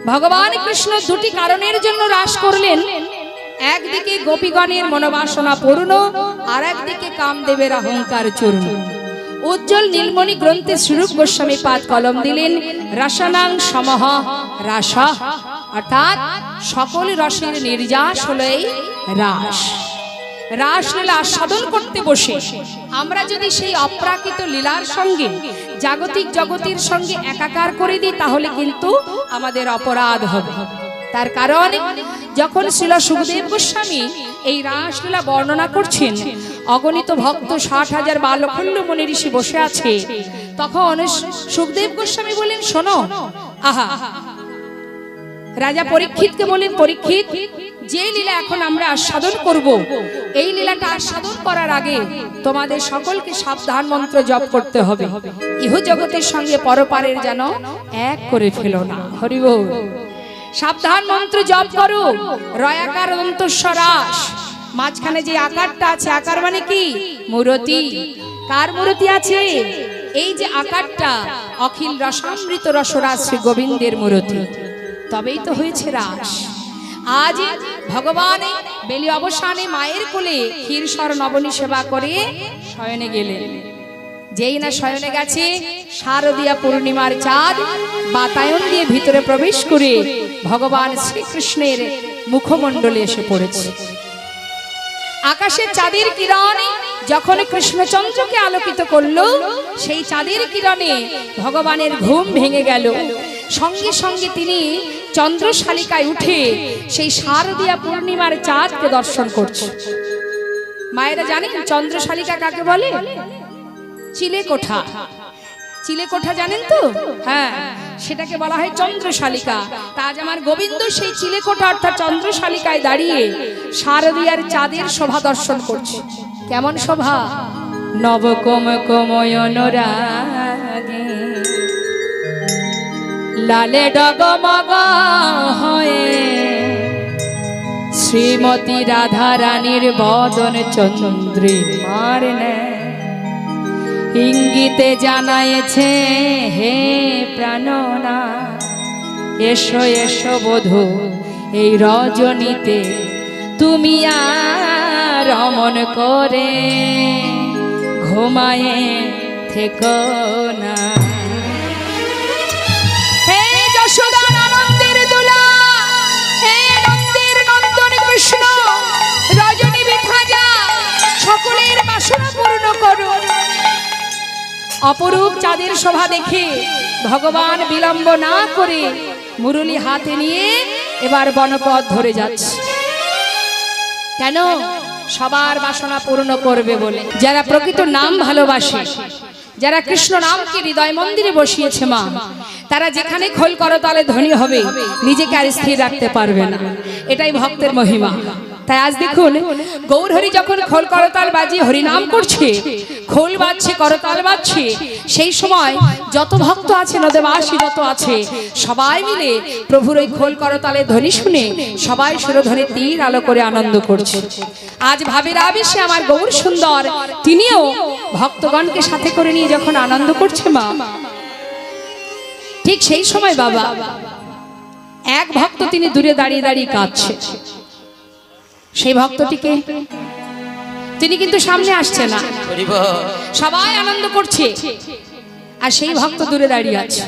ভগবান কৃষ্ণ দুটি কারণের জন্য রাস করলেন। একদিকে গোপীগণের মনোবাসনা পূর্ণ, আর একদিকে কামদেবের অহংকার চূর্ণ। উজ্জ্বল নীলমণি গ্রন্থে শ্রীরূপ গোস্বামী পাদ কলম দিলেন, রসানাং সমহ রাস, অর্থাৎ সকল রসের নির্যাস হলো এই রাস। রাসলীলা আস্বাদন করতে বসে আমরা যদি সেই অপ্রাকৃত লীলার সঙ্গে জাগতিক জগতের সঙ্গে একাকার করে দিই, তাহলে কিন্তু আমাদের অপরাধ হবে। তার কারণ, যখন শ্রীল সুখদেব গোস্বামী এই রাসলীলা বর্ণনা করছেন, অগণিত ভক্ত 60,000 বালখণ্ড মুনি ঋষি বসে আছে, তখন সুখদেব গোস্বামী বলেন, শোনো, আহা, রাজা পরীক্ষিতকে বলেন, পরীক্ষিত, যে লীলা এখন আমরা আস্বাদন করব, এই লীলাটা আস্বাদন করার আগে তোমাদের সকলকে সাবধান মন্ত্র জপ করতে হবে। ইহ জগতের সঙ্গে পরপারের যেন এক করে ফেলো না। হরি বল। সাবধান মন্ত্র জপ করো। রয়াকার অন্তঃস্বরাস, মাঝখানে যে আকারটা আছে, আকার মানে কি? মূরতি। কার মূরতি আছে? এই যে আকারটা, অখিল রসামৃত রসরাজ শ্রী গোবিন্দের মূরতি। তবেই তো হয়েছে রাস। আজ ভগবান বেলি অবসানে মায়ের কোলে ক্ষীরসর নবনী সেবা করে শয়নে গেলেন। যেই না শয়নে গেছে, শারদীয়া পূর্ণিমার চাঁদ বাতায়ন দিয়ে ভিতরে প্রবেশ করে ভগবান শ্রীকৃষ্ণের মুখমণ্ডলে এসে পড়েছে। আকাশের চাঁদের কিরণে যখন কৃষ্ণচন্দ্রকে আলোকিত করলো, সেই চাঁদের কিরণে ভগবানের ঘুম ভেঙে গেল। সঙ্গে সঙ্গে তিনি চন্দ্রশালিকায় উঠে সেই শারদীয়া পূর্ণিমার চাঁদকে দর্শন করছে। মায়েরা জানেন চন্দ্রশালিকা কাকে বলে? চিলেকোঠা। চিলেকোঠা জানেন তো? হ্যাঁ, সেটাকে বলা হয় চন্দ্রশালিকা। তা আজ আমার গোবিন্দ সেই চিলেকোঠা অর্থাৎ চন্দ্রশালিকায় দাঁড়িয়ে শারদীয়ার চাঁদের শোভা দর্শন করছে। কেমন শোভা! নবকম কময়নরাগে লালে ডগমগ হয়ে শ্রীমতী রাধা রানীর বদন চন্দ্রিমার ন্যায় ইঙ্গিতে জানায়েছে, হে প্রাণনা, এসো এসো বধূ, এই রজনীতে তুমি আর রমণ করে ঘুমায়ে থেকো না। হে যশোদার আনন্দের দোলা, হে নন্দের নন্দন কৃষ্ণ, রজনী বৃথা যা, সকলের বাসনা পূর্ণ করো। অপরূপ চাঁদের শোভা দেখে ভগবান বিলম্ব না করে মুরলী হাতে নিয়ে এবার বনপথ ধরে যাচ্ছে। কেন? সবার বাসনা পূর্ণ করবে বলে। যারা প্রকৃত নাম ভালোবাসে, যারা কৃষ্ণ নামকে হৃদয় মন্দিরে বসিয়েছে মা, তারা যেখানে খোল করতালে ধ্বনি হবে, নিজেকে আর স্থির রাখতে পারবে না। এটাই ভক্তের মহিমা। তাই আজ দেখুন, গৌরহরি যখন খোল করতাল বাজিয়ে হরিনাম করছে, খোল বাজছে, করতাল বাজছে, সেই সময় যত ভক্ত আছে, নদেবাসী যত আছে, সবাই মিলে প্রভুর ওই খোল করতালের ধ্বনি শুনে সবাই সুরধ্বনি তীর আলো করে আনন্দ করছে। আজ ভাবের আবেশে আমার গৌর সুন্দর তিনিও ভক্তগণকে সাথে করে নিয়ে যখন আনন্দ করছে মা, ঠিক সেই সময় বাবা এক ভক্ত তিনি দূরে দাঁড়িয়ে দাঁড়িয়ে কাঁদছে। সেই ভক্তটিকে তিনি কিন্তু সামনে আসছে না, সবাই আনন্দ করছে, আর সেই ভক্ত দূরে দাঁড়িয়ে আছে।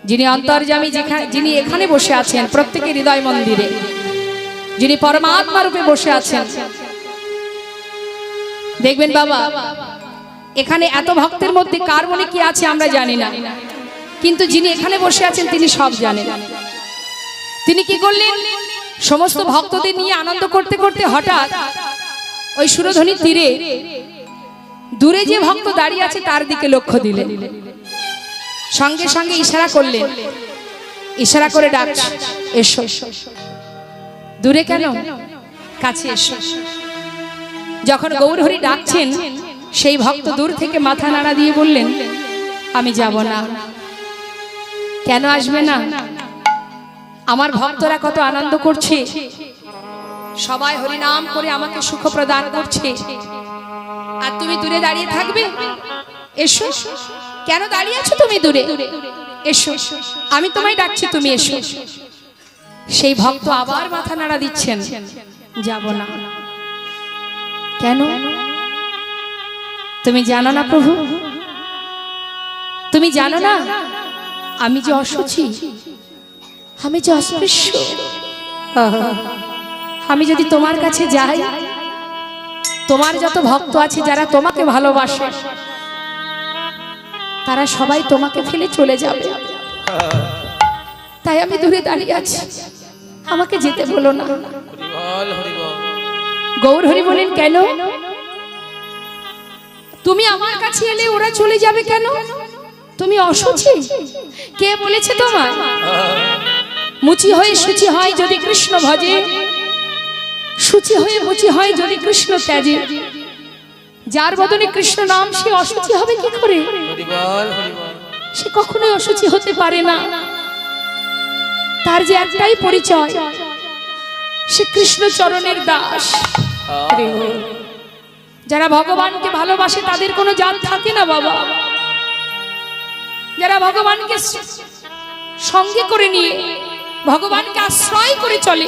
যিনি অন্তর্যামী, যিনি এখানে বসে আছেন প্রত্যেকের হৃদয় মন্দিরে, যিনি পরমাত্মা রূপে বসে আছেন, দেখবেন বাবা এখানে এত ভক্তের মধ্যে কার মনে কি আছে আমরা জানি না, কিন্তু যিনি এখানে বসে আছেন তিনি সব জানেন। তিনি কি করলেন? সমস্ত ভক্তদের নিয়ে আনন্দ করতে করতে হঠাৎ ওই সুরধ্বনির তীরে দূরে যে ভক্ত দাঁড়িয়ে আছে তার দিকে লক্ষ্য দিলেন। সঙ্গে সঙ্গে ইশারা করলেন, ইশারা করে ডাকছে, এসো। দূরে কেন? কাছে এসো। যখন গৌরহরি ডাকছেন, সেই ভক্ত দূর থেকে মাথা নাড়া দিয়ে বললেন, আমি যাব না। কেন আসবে না? আমার ভক্তরা কত আনন্দ করছে, সবাই হরিনাম করে আমাকে সুখ প্রদান করছে, আর তুমি দূরে দাঁড়িয়ে থাকবে? এসো। কেন দাঁড়িয়ে আছো তুমি দূরে? এসো, আমি তোমায় ডাকছি, তুমি এসো। সেই ভক্ত আবার মাথা নাড়া দিচ্ছেন, যাব না। কেন? তুমি জানো না প্রভু, তুমি জানো না আমি যে অসুচি, আমি যে অস্পৃশ্য। আমি যদি তোমার কাছে যাই, তোমার যত ভক্ত আছে যারা তোমাকে ভালোবাসে, তারা সবাই তোমাকে ফেলে চলে যাবে। তাই আমি দূরে দাঁড়িয়ে আছি, আমাকে যেতে বলো না। গৌর হরি বলেন, কেন? তুমি আমার কাছে এলে ওরা চলে যাবে কেন? তুমি অসুচি। কে বলেছে তোমার? মুচি হয়ে শুচি হয় যদি কৃষ্ণ ভজে, শুচি হয়ে মুচি হয় যদি কৃষ্ণ ত্যাজে। যার বদনে কৃষ্ণ নাম, সে অসুচি হবে কি করে? সে কখনোই অসুচি হতে পারে না। তার যে একটাই পরিচয়, সে কৃষ্ণ চরণের দাস। যারা ভগবানকে ভালোবাসে তাদের কোনো জাত থাকে না বাবা। যারা ভগবানকে সঙ্গে করে নিয়ে ভগবানকে আশ্রয় করে চলে,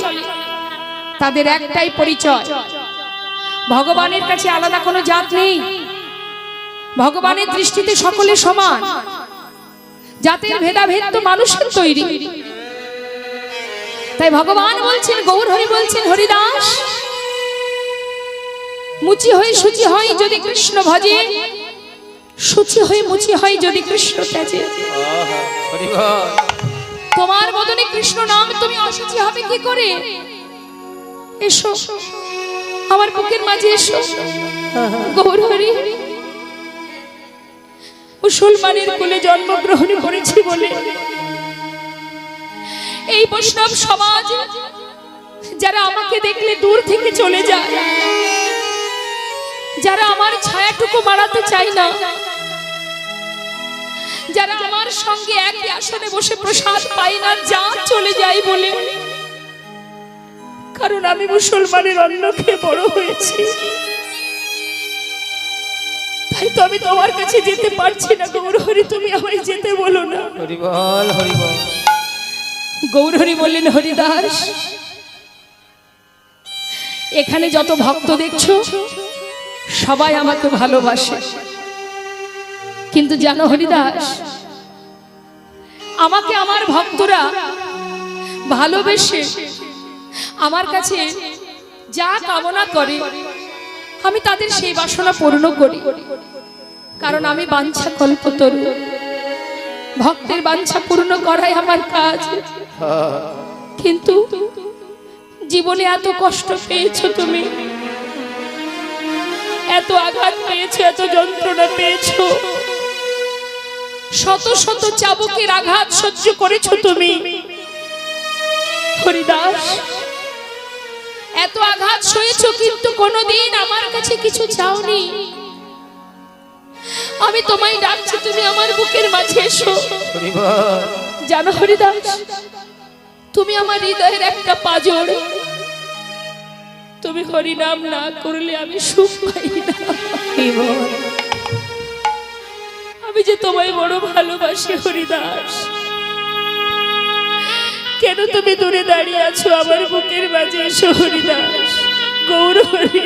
তাদের একটাই পরিচয়, ভগবানের কাছে আলাদা কোনো জাত নেই। ভগবানের দৃষ্টিতে সকলে সমান। জাতের ভেদাভেদ তো মানুষের তৈরি। তাই ভগবান বলছেন, গৌর হরি বলছেন, হরিদাস, মুচি হয়ে শুচি হয় যদি কৃষ্ণ ভজে, শুচি হয়ে মুচি হয় যদি কৃষ্ণ ত্যাজে। তোমার বদনে কৃষ্ণ নাম, তুমি অশুচি হবে কি করে? এসো আমার বুকের মাঝে, এসো। গৌর হরি, মুসলমানের কুলে জন্মগ্রহণ করেছি বলে এই বৈষ্ণব সমাজ যারা আমাকে দেখলে দূর থেকে চলে যায়, যারা আমার ছায়াটুকু বাড়াতে চায় না, যারা আমার সঙ্গে একই আসনে বসে প্রসাদ পায় না, যা চলে যায় বলে, কারণ আমি মুসলমানের অন্ন খেয়ে বড় হয়েছি। তাই তো আমি তোমার কাছে যেতে পারছি না। গৌর হরি, তুমি আমায় যেতে বলো না। হরি বল, হরি বল। গৌর হরি বললেন, হরিদাস, এখানে যত ভক্ত দেখছো সবাই আমাকে ভালোবাসে, কিন্তু জানো হরিদাস, আমাকে আমার ভক্তরা ভালোবেসে আমার কাছে যা কামনা করে, আমি তাদের সেই বাসনা পূর্ণ করি। কারণ আমি বাঞ্ছা কল্পতরু, ভক্তের বাঞ্ছা পূর্ণ করাই আমার কাজ। কিন্তু জীবনে এত কষ্ট পেয়েছো তুমি, এত আঘাত পেয়েছো, এত যন্ত্রণা পেয়েছো, শত শত চাবুকের আঘাত সহ্য করেছো তুমি। হরিদাস, এত আঘাত সয়েছো, কিন্তু কোনোদিন আমার কাছে কিছু চাওনি। আমি তোমায় ডাকছি, তুমি আমার বুকের মাঝে এসো। জানো হরিদাস, তুমি আমার হৃদয়ের একটা পাঁজর। তুমি হরিনাম না করলে আমি সুখ পাই না। আমি যে তোমায় বড় ভালোবাসি হরিদাস, কেন তুমি দূরে দাঁড়িয়ে আছো? আমার বুকের মাঝে এসো হরিদাস। গৌর হরি,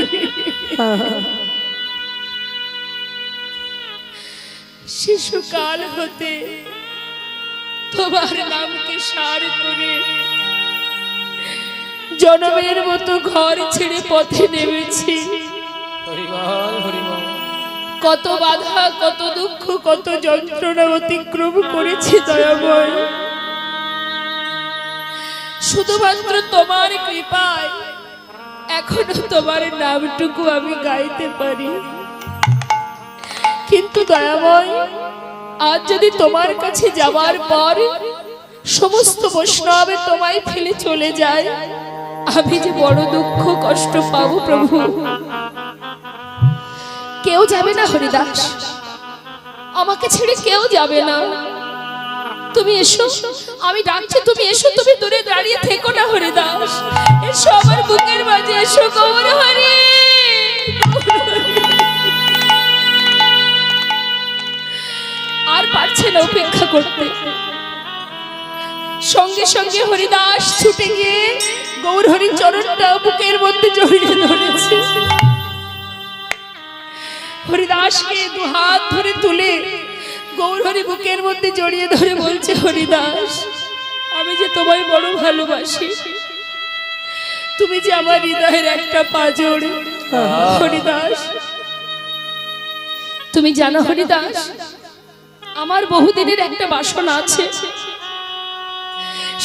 শিশুকাল হতে তোমার নামকে সার করে জনমের মতো ঘর ছেড়ে পথে নেমেছি। কত বাধা, কত দুঃখ, কত যন্ত্রণা অতিক্রম করেছি দয়াময়। শুধুমাত্র তোমার কৃপায় এখনো তোমার নামটুকু আমি গাইতে পারি। কিন্তু দয়াময়, আজ যদি তোমার কাছে যাবার পর সমস্ত বৈষ্ণব তোমায় ফেলে চলে যায়, আমি যে বড় দুঃখ কষ্ট পাবো প্রভু। কেউ যাবে না হরিদাস, আমাকে ছেড়ে কেউ যাবে না। তুমি এসো, আমি ডাকছি, তুমি এসো। তুমি দূরে দাঁড়িয়ে থেকো না হরিদাস, এসো আমার বুকের মাঝে এসো। গৌর হরি, আর পারছে না অপেক্ষা করতে। সঙ্গে সঙ্গে হরিদাস ছুটে গিয়ে গৌরহরির চরণটা বুকের মধ্যে জড়িয়ে ধরেছে। হরিদাসকে দুহাত ধরে তুলে গৌরহরি বুকের মধ্যে জড়িয়ে ধরে বলছে, হরিদাস, আমি যে তোমায় বড় ভালোবাসি, তুমি যে আমার হৃদয়ের একটা পাঁজর। হরিদাস, তুমি জানো হরিদাস, আমার বহুদিনের একটা বাসনা আছে,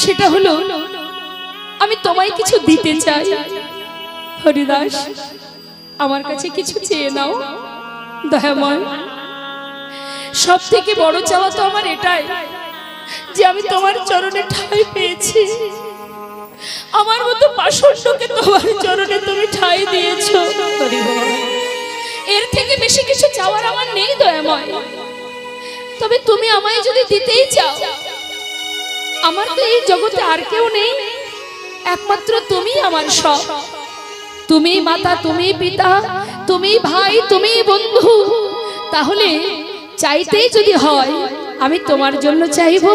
সেটা হলো আমি তোমায় কিছু দিতে চাই। হরিদাস, আমার কাছে কিছু চেয়ে নাও দয়াময়। সব থেকে বড় চাওয়া তো আমার এটাই যে আমি তোমার চরণে ঠাঁই পেয়েছি। আমার মতো পাষণ্ডকে তোমার চরণে তুমি ঠাঁই দিয়েছো। এর থেকে বেশি কিছু চাওয়ার আমার নেই দয়াময়। তবে তুমি আমায় যদি দিতেই চাও, আমার তো এই জগতে আর কেউ নেই, একমাত্র তুমি আমার সব। তুমি মাতা, তুমি পিতা, তুমি ভাই, তুমি বন্ধু। তাহলে চাইতেই যদি হয় আমি তোমার জন্য চাইব।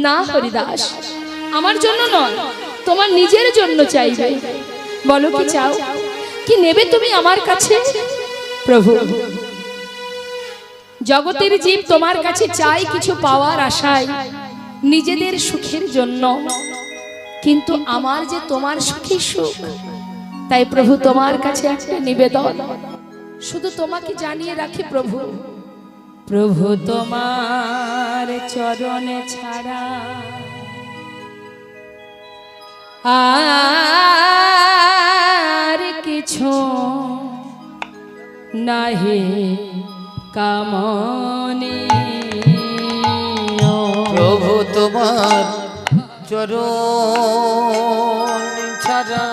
না হরিদাস, আমার জন্য নয়, তোমার নিজের জন্য চাইবে। বলো কি চাও, কি নেবে তুমি আমার কাছে? প্রভু, জগতের জীব তোমার কাছে চাই কিছু পাওয়ার আশায়, নিজেদের সুখের জন্য, কিন্তু আমার যে তোমার সুখী সুখ। তাই প্রভু, তোমার কাছে একটা নিবেদন, শুধু তোমাকে জানিয়ে রাখি প্রভু, প্রভু তোমার চরণে ছাড়া আর কিছু নাহি কামনে। প্রভু তোমার চরণ ছাড়া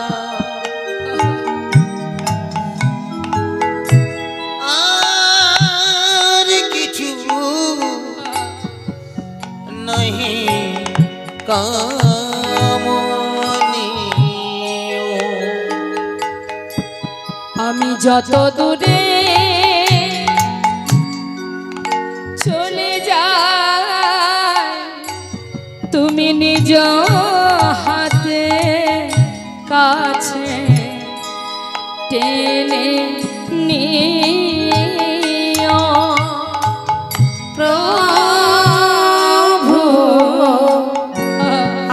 আর কিছু নাহি কামনি। আমি যত দূরে চলে যাই, তুমি নিজ হাতে কাছে টেনে নিও প্রভু।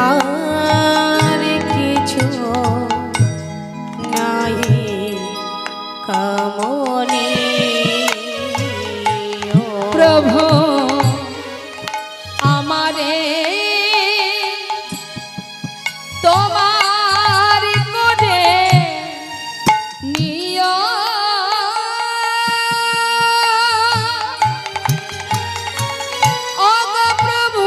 আর কিছু নাহি কামনি। প্রভু, আমারে তোমার করে নিও, ওগো প্রভু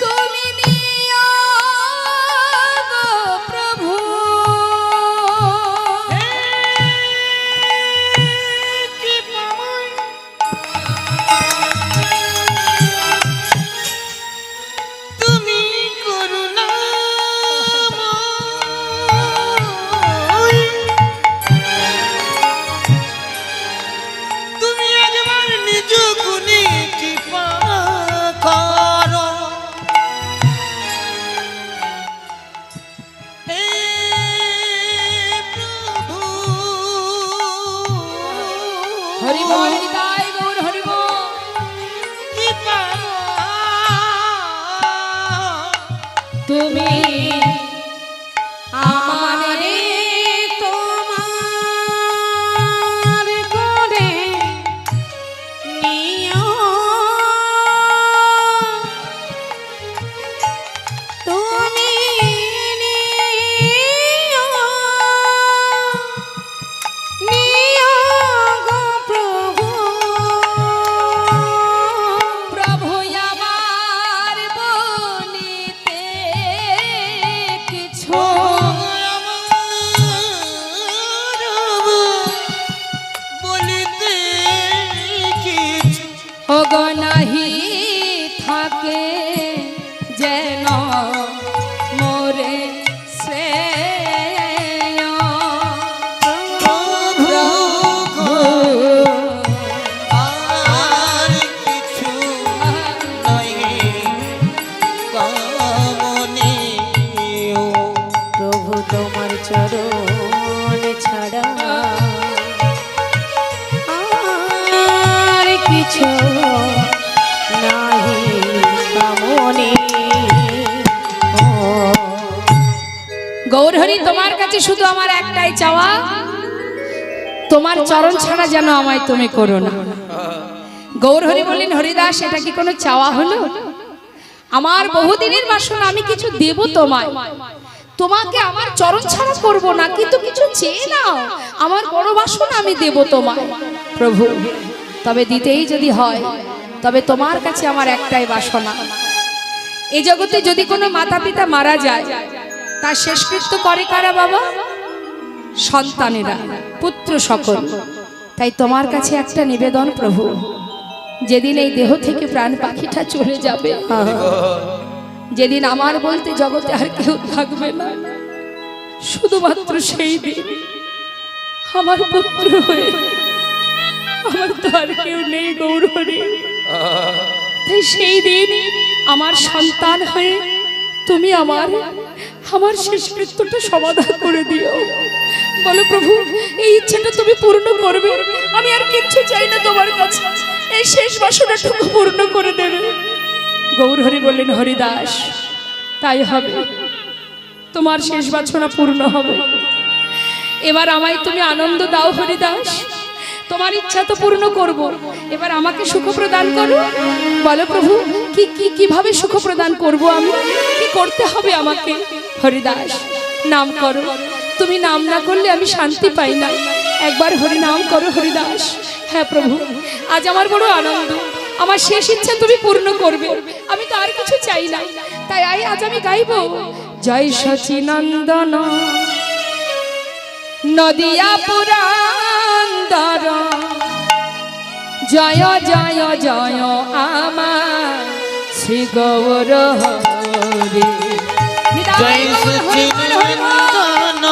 তুমি নিও গো প্রভু। তুমি করুণাময়, তুমি একবার নিজ গুণে কৃপা করো। হে প্রভু, হরি বল, নিতাই গৌর হরি বল। কৃপা তুমি আমারে তোমার করে নিও, তুমি নিও, নিও গো প্রভু। প্রভু আমার বলিতে কিছু বলিতে কিছু ওগো নাহি থাকে, যেন মোরে শ্রেয়। প্রভু কিছু নাহি কামনে ও গৌরহরি, তোমার কাছে শুধু আমার একটাই চাওয়া, তোমার চরণ ছাড়া যেন আমায় তুমি করো না। গৌরহরি বললেন, হরিদাস, এটা কি কোনো চাওয়া হলো? আমার বহুদিনের বাসনা, আমি কিছু দেব তোমায়, তোমাকে আমার চরণ ছাড়া করব না, কিন্তু কিছু চেয়ে নাও, আমার বড় বাসনা আমি দেব তোমায়। প্রভু, তবে দিতেই যদি হয়, তবে তোমার কাছে আমার একটাই বাসনা, এই জগতে যদি কোনো মাতা পিতা মারা যায়, তার শেষকৃত্য করে কারা বাবা? সন্তানেরা, পুত্র সকল। তাই তোমার কাছে একটা নিবেদন প্রভু, যেদিন এই দেহ থেকে প্রাণ পাখিটা চলে যাবে, যেদিন আমার বলতে জগতে আর কেউ থাকবে না, শুধুমাত্র সেই দিন আমার পুত্র হয়ে, আমার তো আর কেউ নেই গৌরহরি, তাই সেই দিন আমার সন্তান হয়ে তুমি আমার শেষকৃত্যটা সমাধান করে দিও। বলো প্রভু, এই ইচ্ছাটা তুমি পূর্ণ করবে, আমি আর কিচ্ছু চাই না তোমার কাছে, এই শেষ বাসনাটুকু পূর্ণ করে দেবে। গৌরহরি বললেন, হরিদাস, তাই হবে, তোমার শেষ বাসনা পূর্ণ হবে। এবার আমায় তুমি আনন্দ দাও হরিদাস, তোমার ইচ্ছা তো পূর্ণ করব, এবার আমাকে সুখ প্রদান করো। বলো প্রভু, কিভাবে সুখ প্রদান করব, আমি কি করতে হবে আমাকে? হরিদাস, নাম করো, তুমি নাম না করলে আমি শান্তি পাই না, একবার হরি নাম করো হরিদাস। হ্যাঁ প্রভু, আজ আমার বড় আনন্দ, আমার শেষ ইচ্ছা তুমি পূর্ণ করবে, আমি তো আর কিছু চাই না। তাই আজ আমি গাইব, জয় সচিনন্দন নদিয়া পুরন্দর, জয় জয় জয় আমার শ্রী গৌর হরি। জয় সচিনন্দন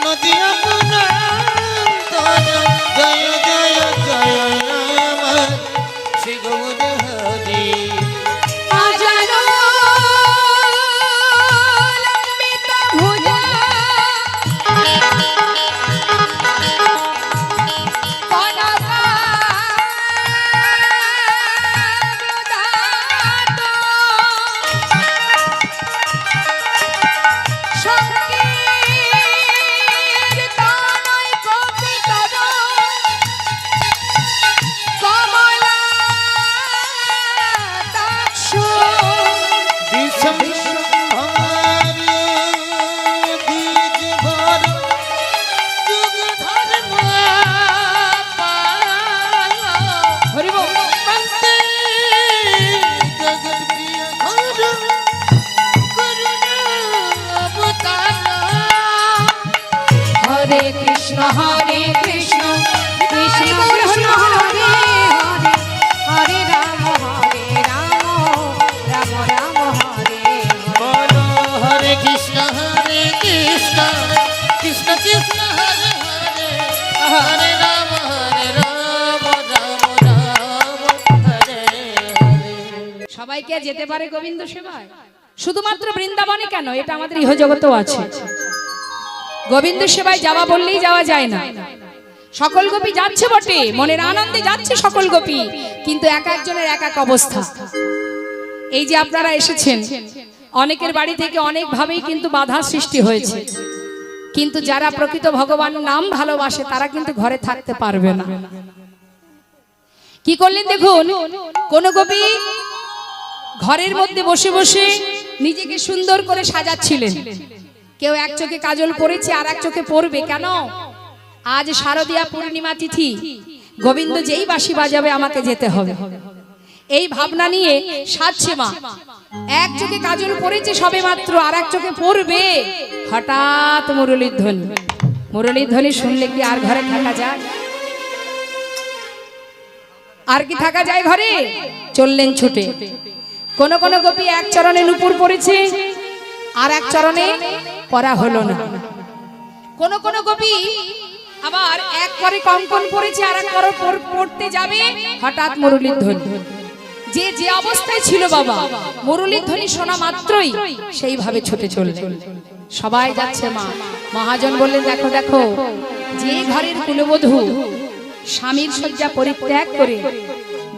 নদিয়া পুরন্দর, জয় জয় জয় আমার শ্রী গৌর হরি। হরে কৃষ্ণ কৃষ্ণ কৃষ্ণ হরে হরে, হরে রাম রাম রাম হরে বলো হরে কৃষ্ণ কৃষ্ণ কৃষ্ণ হরে হরে, হরে রাম রাম রাম হরে হরে। সবাইকে যেতে পারে গোবিন্দ সেবায়? শুধুমাত্র বৃন্দাবনে কেন, এটা আমাদের ইহজগতেও আছে। গোবিন্দ সেবায় যাওয়া বললেই যাওয়া যায় না। সকল গোপী যাচ্ছে বটে, মনের আনন্দে যাচ্ছে সকল গোপী, কিন্তু এক একজনের এক এক অবস্থা। এই যে আপনারা এসেছেন, অনেকের বাড়ি থেকে অনেক ভাবেই কিন্তু বাধা সৃষ্টি হয়েছে, কিন্তু যারা প্রকৃত ভগবানের নাম ভালোবাসে তারা কিন্তু ঘরে থাকতে পারবে না। কি করলেন দেখুন, কোন গোপী ঘরের মধ্যে বসে বসে নিজেকে সুন্দর করে সাজাচ্ছিলেন। কেউ এক চোখে কাজল পরেছে, আর এক চোখে পরবে কেন? আজ শারদীয়া পূর্ণিমা তিথি, গোবিন্দ যেই বাঁশি বাজাবে আমাকে যেতে হবে, এই ভাবনা নিয়ে সাজছে মা। এক চোখে কাজল পরেছে সবে মাত্র, আর এক চোখে পরবে। হঠাৎ মুরলীর ধ্বনি, মুরলীর ধ্বনি শুনলে কি আর ঘরে থাকা যায়? আর কি থাকা যায় ঘরে? চললেন ছুটে। কোন কোন গোপী এক চরণে নূপুর পড়েছে, আর এক চরণে পরা হলো না। কোন কোন গোপী আবার এক করে কঙ্কন পড়েছে, আর এক করে পড়তে যাবে, হঠাৎ মুরলীর ধ্বনি। যে যে অবস্থায় ছিল বাবা, মুরলীর ধ্বনি শোনা মাত্রই সেইভাবে ছুটে চললেন। সবাই যাচ্ছে মা। মহাজন বললেন, দেখো দেখো, যে ঘরের কুলবধূ স্বামীর শয্যা পরিত্যাগ করে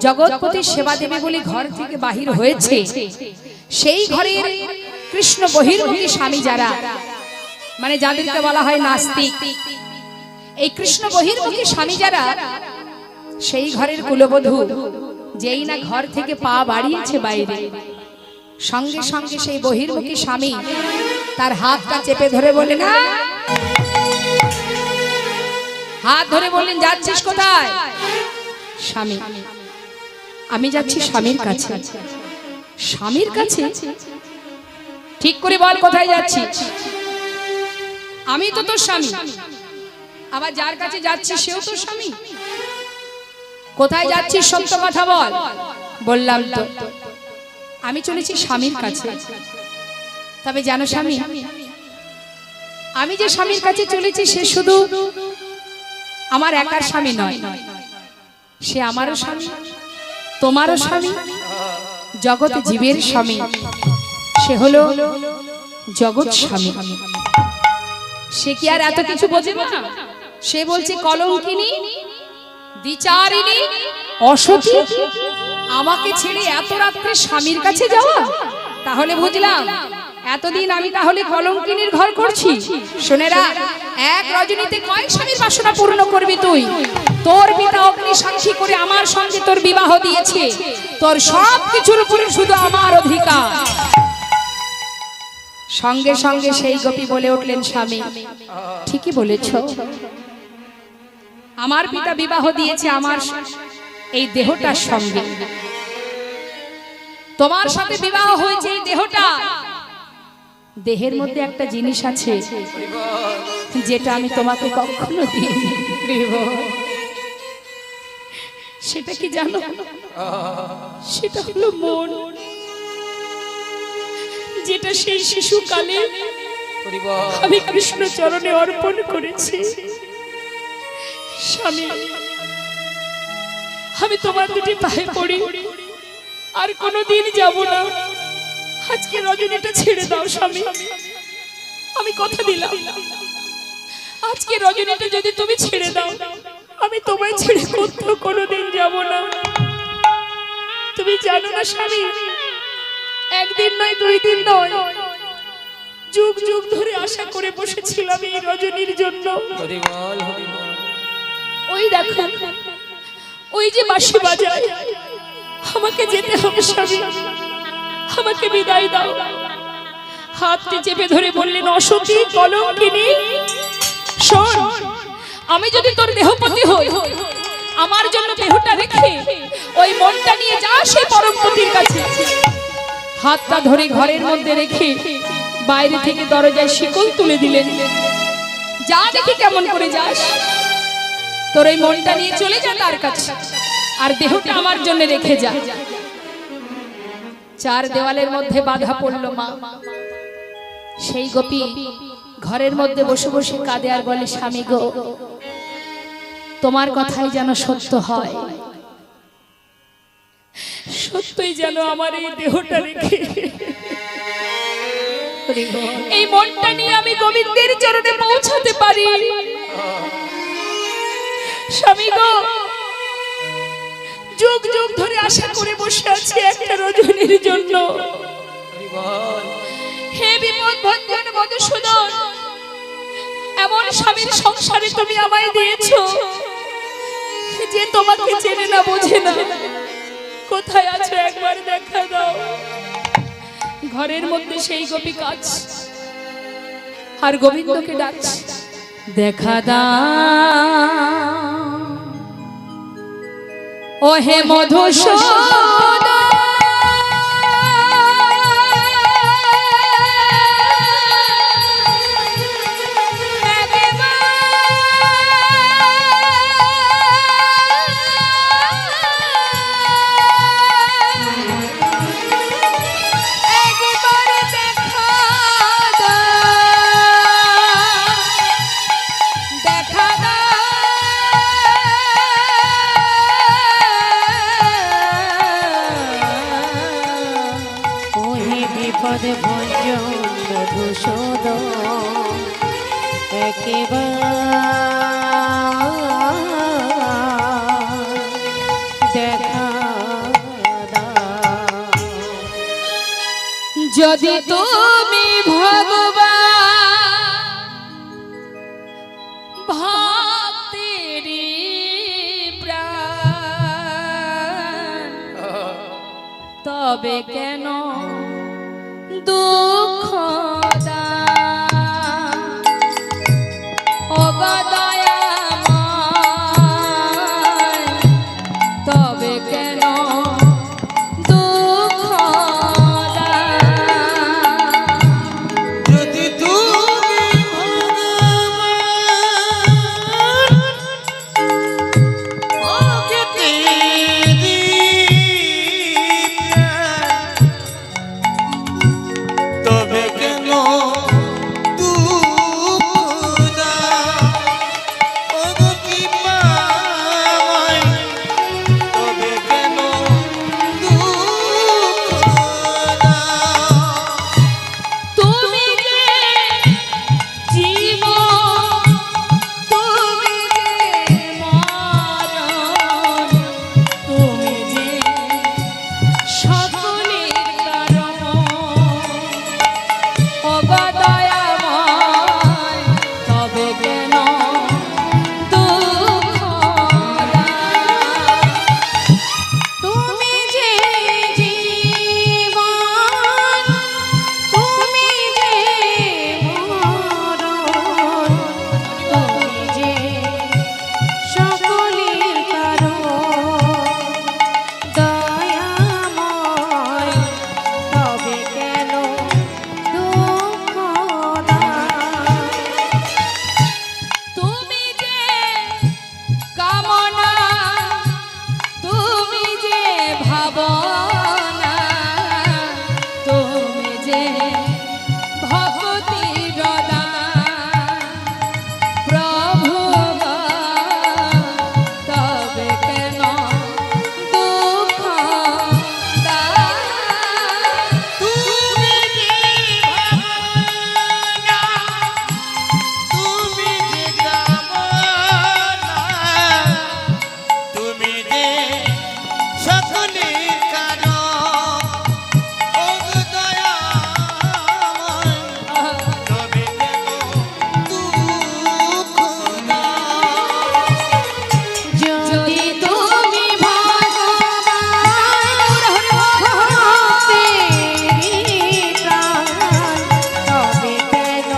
জগৎপতি সেবা দেবে বলে ঘর থেকে বাহির হয়েছে, সেই ঘরের কৃষ্ণ বহির্মুখী স্বামী যারা, মানে যাদেরকে বলা হয় নাস্তিক, এই কৃষ্ণ বহির্মুখী স্বামী যারা, সেই ঘরের কুলবধূ যেই না ঘর থেকে পা বাড়িয়েছে বাইরে, সঙ্গে সঙ্গে সেই বহির্মুখী স্বামী তার হাতটা চেপে ধরে বলে, না, হাত ধরে বললেন, যাচ্ছিস কোথায়? স্বামী, আমি যাচ্ছি স্বামীর কাছে। স্বামীর কাছে? ঠিক করে বল, কোথায় যাচ্ছিস? আমি তো তোর স্বামী, আবার যার কাছে যাচ্ছি সেও তোর স্বামী। কোথায় যাচ্ছিস সত্য কথা বল। বললাম তো, আমি চলেছি স্বামীর কাছে। তবে জানো স্বামী, আমি যে স্বামীর কাছে চলেছি সে শুধু আমার একার স্বামী নয়, সে আমারও স্বামী, তোমারও স্বামী, জগৎ জীবের স্বামী, সে হলো জগৎ স্বামী। সে কি আর এত কিছু বোঝে না? সে বলছে কলঙ্কিনী, দ্বিচারিণী, অসতী, আমাকে ছেড়ে এত রাত্রে স্বামীর কাছে যাওয়া। তাহলে বুঝলাম এতদিন আমি তাহলে কলঙ্কিনীর ঘর করছি। শোনেরা, এক রজনীতে কয়েক স্বামীর বাসনা পূর্ণ করবি তুই? তোর পিতা অগ্নি সাক্ষী করে আমার সঙ্গে তোর বিবাহ দিয়েছে, তোর সব কিছুর উপরে শুধু আমার অধিকার। সঙ্গে সঙ্গে সেই গোপী বলে উঠলেন, স্বামী ঠিকই বলেছ, আমার পিতা বিবাহ দিয়েছে আমার এই দেহটার সঙ্গে, তোমার সাথে বিবাহ হয়েছে এই দেহটা। দেহের মধ্যে একটা জিনিস আছে যেটা আমি তোমাকে কখনো দিইনি, সেটা কি জানো? সেটা হলো মন, যেটা সেই শিশুকালে আমি কৃষ্ণ চরণে অর্পণ করেছি। স্বামী, আমি তোমার দুটি পায়ে পড়ি, আর কোনোদিন যাব না। আজকে রজনীটা ছেড়ে দাও স্বামী, আমি কথা দিলাম, আজকে রজনীটা যদি তুমি ছেড়ে দাও, আমি তোমায় ছেড়ে কোথাও কোনোদিন যাব না। তুমি জানো না স্বামী, একদিন নয়, দুই দিন নয়, যুগ যুগ ধরে আশা করে বসেছিলাম এই রজনীর জন্য। ওই দেখো, ওই যে বাঁশি বাজায়, আমাকে যেতে হবে স্বামী, আমাকে বিদায় দাও। হাতটি চেপে ধরে বললেন, অসতী, কলঙ্কিনী, শোন, আমি যদি তোর দেহপতি হই, আমার জন্য দেহটা রেখে ওই মনটা নিয়ে যা সেই পরমপতির কাছে। হাতটা ধরে ঘরের মধ্যে রেখে বাইরে থেকে দরজায় শিকল তুলে দিলেন। যা দেখি কেমন করে যাস, তোর এই মনটা নিয়ে চলে যা তার কাছে, আর দেহটা আমার জন্য রেখে যা। চার দেওয়ালের মধ্যে বাধা পড়ল মা। সেই গোপী ঘরের মধ্যে বসে বসে কাঁদে আর বলে, স্বামী গো, তোমার কথাই যেন সত্য হয়, সত্যই যেন আমার এই দেহটা রেখে এই মনটা নিয়ে আমি গোবিন্দের চরণে পৌঁছাতে পারি। স্বামী গো, যুগ যুগ ধরে আশা করে বসে আছি একটা রজনীর জন্য। হে বিপদ ভঞ্জন মধুসূদন, এমন স্বামীর সংসারে তুমি আমায় দিয়েছো যে তোমাকে চেনে না, বোঝে না। কোথায় আছো একবার দেখা দাও। ঘরের মধ্যে সেই গোপী কাজ আর গোবিন্দকে ডাকছে, দেখা দাও ও হে মধুসূদন। দেখা যদি তুমি ভগবান ভক্তেরি প্রাণ, তবে কেন দুঃখ দাও? ওগো দয়াময়, তবে কেন দুঃখ দাও? যদি তুমি ভগবান ভক্তেরি প্রাণ, তবে কেন দুঃখ দাও? ওগো কৃপাময়, তবে কেন দুঃখ দাও? তুমি যে জীবন, তুমি যে মরণ, তুমি যে সকলের কারণ। ওগো দয়াময়, তবে কেন দুঃখ দাও? তুমি যে জীবন, তুমি যে মরণ, তুমি যে সকলের কারণ। দয়াময়, তবে কেন দুঃখ দাও? তুমি যে কামনা, তুমি যে ভাবনা, তুমি যে ভক্তির দান। প্রভু গো, তবে কেন দুঃখ দাও? তুমি যে ভাবনা, তুমি যে কামনা, তুমি যে সকলের কারণ। ওগো দয়াময়, তবে কেন দুঃখ দাও? যদি তুমি ভগবান ভক্তেরি প্রাণ, তবে কেন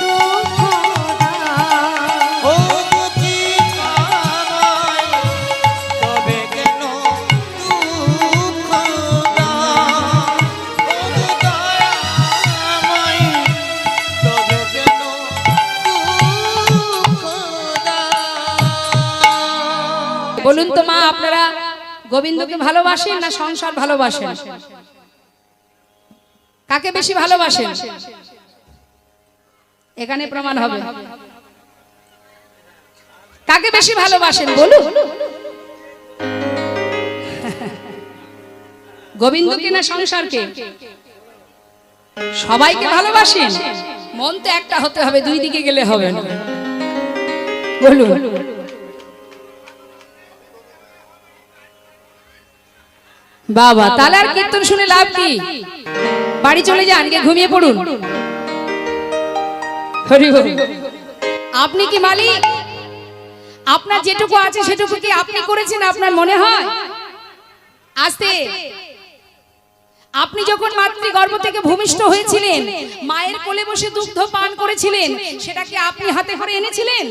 দুঃখ দাও? ওগো কৃপাময়, তবে কেন দুঃখ দাও? ওগো দয়াময়, তবে কেন দুঃখ দাও? বলুন তো মা, আপনারা গোবিন্দকে ভালোবাসেন না সংসার ভালোবাসেন? কাকে বেশি ভালোবাসেন? এখানে প্রমাণ হবে কাকে বেশি ভালোবাসেন, বলুন। গোবিন্দকে না সংসারকে? সবাইকে ভালোবাসেন? মন তো একটা হতে হবে, দুই দিকে গেলে হবে না। বলুন। বাবা, তাহলে আর কীর্তন শুনে লাভ কি? বাড়ি চলে যান, গিয়ে ঘুমিয়ে পড়ুন। হরি হরি। আপনি কি মালিক? আপনার যেটুকু আছে সেটুকু কি আপনি করেছেন আপনার মনে হয়? আস্তে। আপনি যখন মাতৃগর্ভ থেকে ভূমিষ্ঠ হয়েছিলেন, মায়ের কোলে বসে দুগ্ধ পান করেছিলেন, সেটা কি আপনি হাতে করে এনেছিলেন?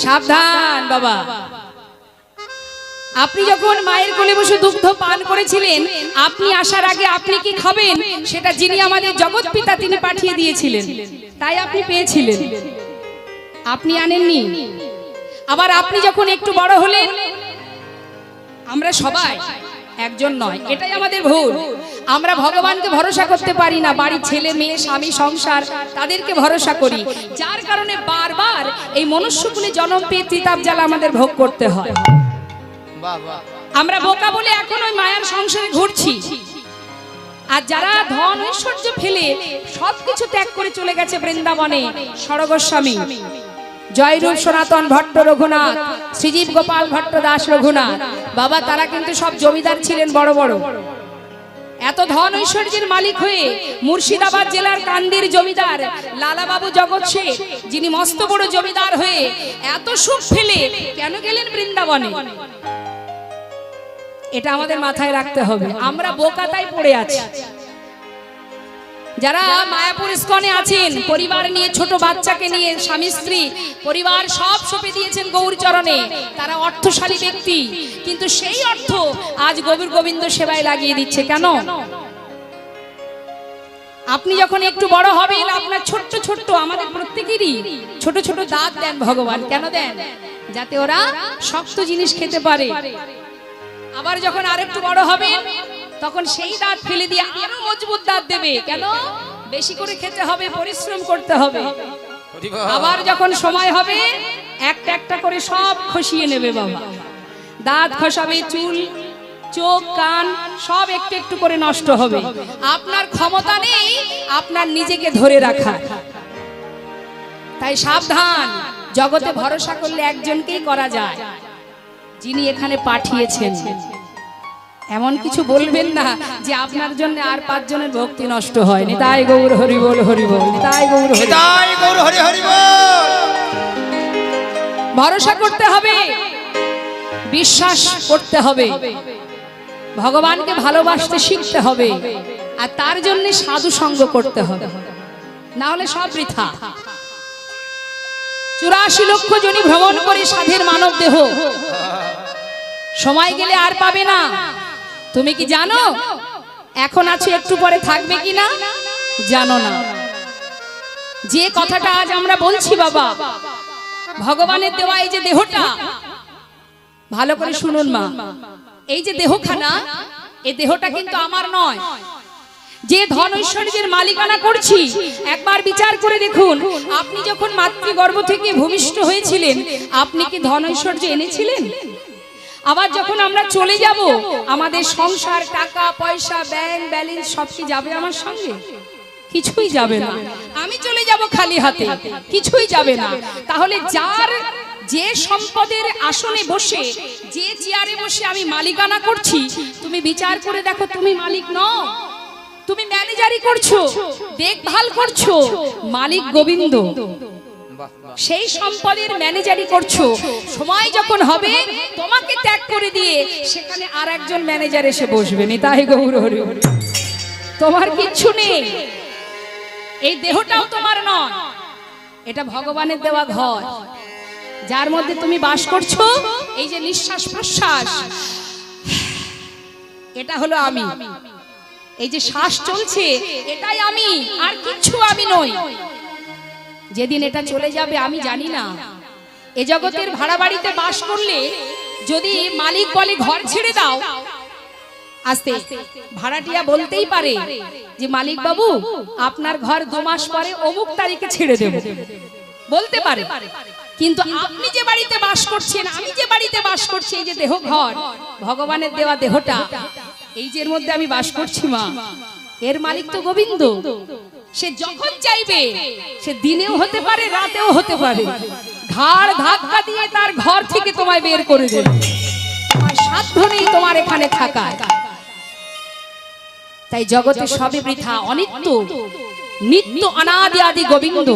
সাবধান বাবা। আপনি যখন মায়ের কোলে বসে দুগ্ধ পান করেছিলেন, আপনি আসার আগে আপনি কি খাবেন সেটা যিনি আমাদের জগৎ পিতা তিনি পাঠিয়ে দিয়েছিলেন, তাই আপনি পেয়েছিলেন। আপনি আনেননি। আবার আপনি যখন একটু বড় হলেন, আমরা সবাই একজন নয়, এটাই আমাদের ভুল। আমরা ভগবানকে ভরসা করতে পারি না, বাড়ির ছেলে মেয়ে স্বামী সংসার তাদেরকে ভরসা করি, যার কারণে বারবার এই মনুষ্যকুলে জন্ম পেয়ে ত্রিতাপ জ্বালা আমাদের ভোগ করতে হয়। আমরা বোকা বলে এখন ওই মায়ার সংসারে ঘুরছি। আর যারা ধন ঐশ্বর্য ফেলে সবকিছু ত্যাগ করে চলে গেছে বৃন্দাবনে, সরগোস্বামী, জয়রূপ সনাতন ভট্ট রঘুনাথ, শ্রীজীব গোপাল ভট্ট দাস রঘুনাথ, বাবা তারা কিন্তু সব জমিদার ছিলেন বড় বড়। এত ধন ঐশ্বর্যের মালিক হয়ে মুর্শিদাবাদ জেলার কান্দির জমিদার লালাবাবু জগৎ শেঠ, যিনি মস্ত বড় জমিদার হয়ে এত সুখ ফেলে কেন গেলেন বৃন্দাবনে? এটা আমাদের মাথায় রাখতে হবে। আমরা বোকাতাই পড়ে আছি। যারা মায়াপুর ইস্কনে আছেন, পরিবার নিয়ে, ছোট বাচ্চাকে নিয়ে, স্বামী স্ত্রী পরিবার সব সঁপে দিয়েছেন গৌর চরণে, তারা অর্থশালী ব্যক্তি, কিন্তু সেই অর্থ আজ গৌর গোবিন্দ সেবায় লাগিয়ে দিচ্ছে কেন? আপনি যখন একটু বড় হবেন, আপনার ছোট্ট ছোট্ট, আমাদের প্রত্যেকেরই ছোট ছোট দাঁত দেন ভগবান। কেন দেন? যাতে ওরা শক্ত জিনিস খেতে পারে। আবার যখন আরেকটু বড় হবেন, তখন সেই দাঁত ফেলে দিয়ে আরো মজবুত দাঁত দেবে। কেন? বেশি করে খেতে হবে, পরিশ্রম করতে হবে। আবার যখন সময় হবে, একটা একটা করে সব খসিয়ে নেবে বাবা। দাঁত খসাবে, চুল, চোখ, কান সব একটু একটু করে নষ্ট হবে। আপনার ক্ষমতা নেই আপনার নিজেকে ধরে রাখা। তাই সাবধান। জগতে ভরসা করলে একজনকেই করা যায়, যিনি এখানে পাঠিয়েছেন। এমন কিছু বলবেন না যে আপনার জন্য আর 5 জনের ভক্তি নষ্ট হয়। নিতাই গৌর হরি বল, হরি বল, নিতাই গৌর হরি, নিতাই গৌর হরি হরি বল। ভরসা করতে হবে, বিশ্বাস করতে হবে, ভগবানকে ভালোবাসতে শিখতে হবে, আর তার জন্য সাধু সঙ্গ করতে হবে, না হলে সব বৃথা। 84 লক্ষ জনি ভ্রমণ করে সাধের মানব দেহ সময় গেলে আর পাবে না। তুমি কি জানো এখন আছো, একটু পরে থাকবে কিনা জানো না। যে কথাটা আজ আমরা বলছি বাবা, ভগবানের দেওয়া এই যে দেহটা, ভালো করে শুনুন মা, এই যে দেহখানা, এই দেহটা কিন্তু আমার নয়। যে ধন ঐশ্বর্যের মালিকানা করছি, একবার বিচার করে দেখুন, আপনি যখন মাতৃগর্ভ থেকে ভূমিষ্ঠ হয়েছিলেন, আপনি কি ধন ঐশ্বর্য এনেছিলেন? আবার যখন আমরা চলে যাব, আমাদের সংসার, টাকা পয়সা, ব্যাংক ব্যালেন্স সব কি যাবে আমার সঙ্গে? কিছুই যাবে না। আমি চলে যাব খালি হাতে, কিছুই যাবে না। তাহলে যার যে সম্পদের আসনে বসে, যে চেয়ারে বসে আমি মালিকানা করছি, তুমি বিচার করে দেখো, তুমি মালিক নও, তুমি ম্যানেজারি করছো, দেখভাল করছো। মালিক গোবিন্দ, সেই সম্পদের ম্যানেজারি করছো। সময় যখন হবে তোমাকে ত্যাগ করে দিয়ে সেখানে আর একজন ম্যানেজার এসে বসবে। নিতাই গৌর হরি হরি। তোমার কিচ্ছু নেই, এই দেহটাও তোমার নয়, এটা ভগবানের দেওয়া ঘর, যার মধ্যে তুমি বাস করছো। এই যে নিঃশ্বাস প্রশ্বাস, এটা হলো আমি। এই যে শ্বাস চলছে, এটাই আমি, আর কিচ্ছু আমি নই। যেদিন এটা চলে যাবে আমি জানি না। এ জগতের ভাড়া বাড়িতে বাস করলে যদি মালিক বলে ঘর ছেড়ে দাও, আস্তে ভাড়াটিয়া বলতেই পারে যে মালিক বাবু আপনার ঘর 2 মাস পরে অমুক তারিখে ছেড়ে দেব, বলতে পারে। কিন্তু আপনি যে বাড়িতে বাস করছেন, আমি যে বাড়িতে বাস করছি, এই যে দেহ ঘর, ভগবানের দেওয়া দেহটা, এই যে এর মধ্যে আমি বাস করছি মা, এর মালিক তো গোবিন্দ। সে যখন চাইবে, সে দিনেও হতে পারে, রাতেও হতে পারে, ঘাড় ধাক্কা দিয়ে তার ঘর থেকে তোমায় বের করে দেবে। তোমার সাধ্য নেই তোমার এখানে থাকা। তাই জগতে সবে বৃথা, অনিত্য, নিত্য অনাদি আদি গোবিন্দ,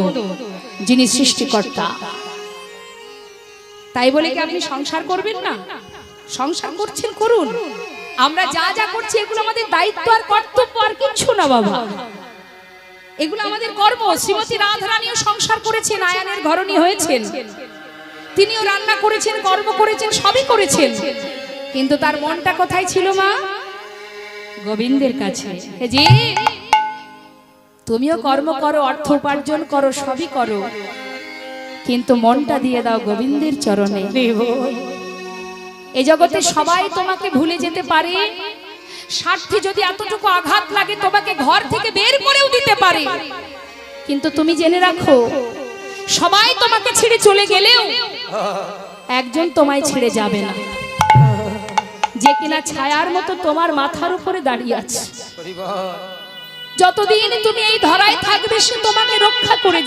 যিনি সৃষ্টিকর্তা। তাই বলে কি আপনি সংসার করবেন না? সংসার করছেন, করুন। আমরা যা যা করছি এগুলো আমাদের দায়িত্ব আর কর্তব্য, আর কিচ্ছু না বাবা। এগুলো আমাদের কর্ম। শ্রীমতী রাধারানীও সংসার করেছেন, আয়ানের ঘরণী হয়েছেন, তিনিও রান্না করেছেন, কর্ম করেছেন, সবই করেছেন, কিন্তু তার মনটা কোথায় ছিল মা? গোবিন্দের কাছে। জি, তুমিও কর্ম করো, অর্থ উপার্জন করো, সবই করো, কিন্তু মনটা দিয়ে দাও গোবিন্দের চরণে। এই জগতে সবাই তোমাকে ভুলে যেতে পারে, স্বার্থে যদি এতটুকু আঘাত লাগে তোমাকে ঘর থেকে বের করেও দিতে পারে, কিন্তু তুমি জেনে রাখো, সবাই তোমাকে ছেড়ে চলে গেলেও একজন তোমায় ছেড়ে যাবে না, যে কিনা ছায়ার মতো তোমার মাথার উপরে দাঁড়িয়ে আছে। যতদিন তুমি এই ধরায় থাকবে, সে তোমাকে রক্ষা করে